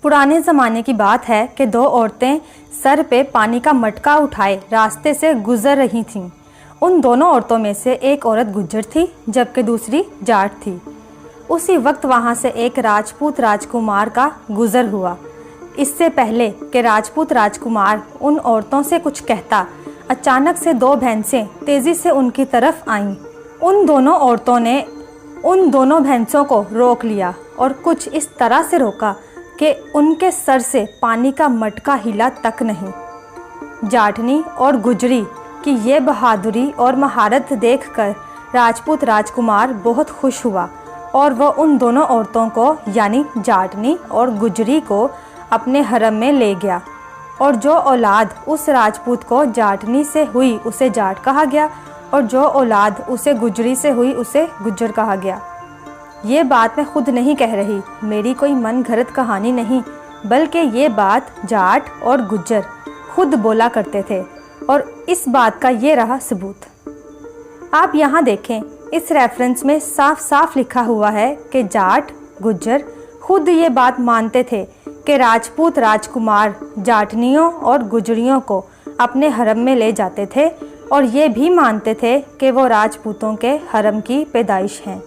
पुराने ज़माने की बात है कि दो औरतें सर पे पानी का मटका उठाए रास्ते से गुजर रही थीं। उन दोनों औरतों में से एक औरत गुज्जर थी जबकि दूसरी जाट थी। उसी वक्त वहाँ से एक राजपूत राजकुमार का गुजर हुआ। इससे पहले कि राजपूत राजकुमार उन औरतों से कुछ कहता, अचानक से दो भैंसें तेज़ी से उनकी तरफ आईं। उन दोनों औरतों ने उन दोनों भैंसों को रोक लिया और कुछ इस तरह से रोका कि उनके सर से पानी का मटका हिला तक नहीं। जाटनी और गुजरी की ये बहादुरी और महारत देखकर राजपूत राजकुमार बहुत खुश हुआ और वह उन दोनों औरतों को यानी जाटनी और गुजरी को अपने हरम में ले गया। और जो औलाद उस राजपूत को जाटनी से हुई उसे जाट कहा गया और जो औलाद उसे गुजरी से हुई उसे गुज्जर कहा गया। ये बात मैं खुद नहीं कह रही, मेरी कोई मन घड़त कहानी नहीं, बल्कि ये बात जाट और गुज्जर खुद बोला करते थे और इस बात का ये रहा सबूत। आप यहाँ देखें, इस रेफरेंस में साफ साफ लिखा हुआ है कि जाट गुज्जर खुद ये बात मानते थे कि राजपूत राजकुमार जाटनियों और गुजरियों को अपने हरम में ले जाते थे और ये भी मानते थे कि वो राजपूतों के हरम की पैदाइश हैं,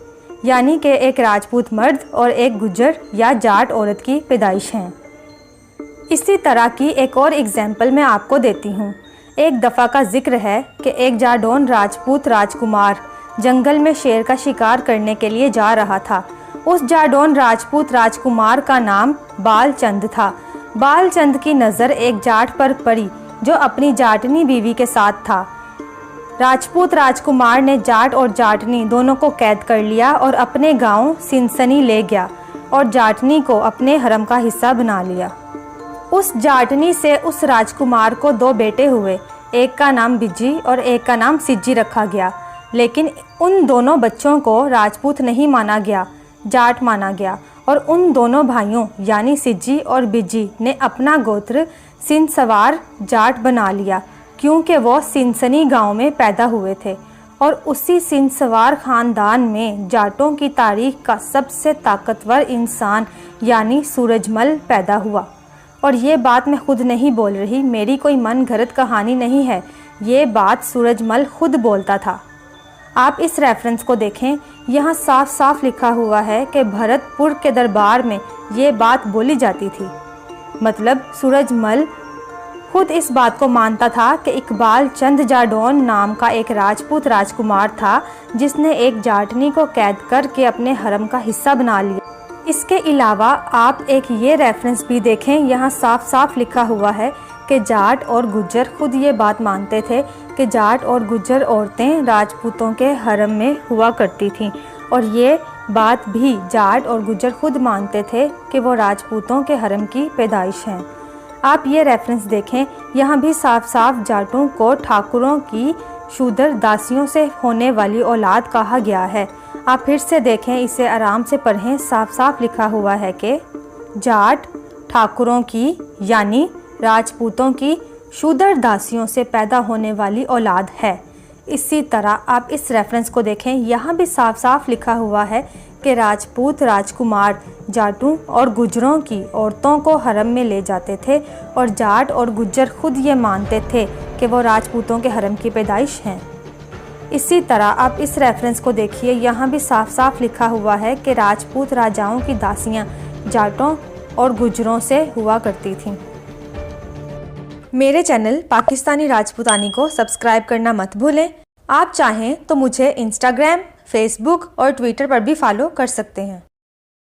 यानी कि एक राजपूत मर्द और एक गुज्जर या जाट औरत की पैदाइश हैं। इसी तरह की एक और एग्जाम्पल मैं आपको देती हूँ। एक दफ़ा का जिक्र है कि एक जाडौन राजपूत राजकुमार जंगल में शेर का शिकार करने के लिए जा रहा था। उस जाडौन राजपूत राजकुमार का नाम बालचंद था। बालचंद की नज़र एक जाट पर पड़ी जो अपनी जाटनी बीवी के साथ था। राजपूत राजकुमार ने जाट और जाटनी दोनों को कैद कर लिया और अपने गांव सिनसनी ले गया और जाटनी को अपने हरम का हिस्सा बना लिया। उस जाटनी से उस राजकुमार को दो बेटे हुए, एक का नाम बिज्जी और एक का नाम सिज्जी रखा गया। लेकिन उन दोनों बच्चों को राजपूत नहीं माना गया, जाट माना गया और उन दोनों भाइयों यानी सिज्जी और बिज्जी ने अपना गोत्र सिनसवार जाट बना लिया क्योंकि वो सिनसनी गांव में पैदा हुए थे और उसी सिनसवार ख़ानदान में जाटों की तारीख का सबसे ताकतवर इंसान यानी सूरजमल पैदा हुआ। और ये बात मैं खुद नहीं बोल रही, मेरी कोई मन घड़त कहानी नहीं है, ये बात सूरजमल खुद बोलता था। आप इस रेफरेंस को देखें, यहाँ साफ साफ लिखा हुआ है कि भरतपुर के दरबार में ये बात बोली जाती थी। मतलब सूरजमल खुद इस बात को मानता था कि इकबाल चंद जाडौन नाम का एक राजपूत राजकुमार था जिसने एक जाटनी को कैद करके अपने हरम का हिस्सा बना लिया। इसके अलावा आप एक ये रेफरेंस भी देखें, यहाँ साफ साफ लिखा हुआ है कि जाट और गुज्जर खुद ये बात मानते थे कि जाट और गुज्जर औरतें राजपूतों के हरम में हुआ करती थीं और ये बात भी जाट और गुज्जर खुद मानते थे कि वो राजपूतों के हरम की पैदाइश हैं। आप ये रेफरेंस देखें, यहाँ भी साफ साफ जाटों को ठाकुरों की शूदर दासियों से होने वाली औलाद कहा गया है। आप फिर से देखें, इसे आराम से पढ़ें, साफ साफ लिखा हुआ है कि जाट ठाकुरों की यानी राजपूतों की शूदर दासियों से पैदा होने वाली औलाद है। इसी तरह आप इस रेफरेंस को देखें, यहाँ भी साफ साफ लिखा हुआ है कि राजपूत राजकुमार जाटों और गुज्जरों की औरतों को हरम में ले जाते थे और जाट और गुज्जर खुद ये मानते थे कि वो राजपूतों के हरम की पैदाइश हैं। इसी तरह आप इस रेफरेंस को देखिए, यहाँ भी साफ साफ लिखा हुआ है कि राजपूत राजाओं की दासियाँ जाटों और गुज्जरों से हुआ करती थीं। मेरे चैनल पाकिस्तानी राजपूतानी को सब्सक्राइब करना मत भूलें। आप चाहें तो मुझे इंस्टाग्राम, फेसबुक और ट्विटर पर भी फॉलो कर सकते हैं।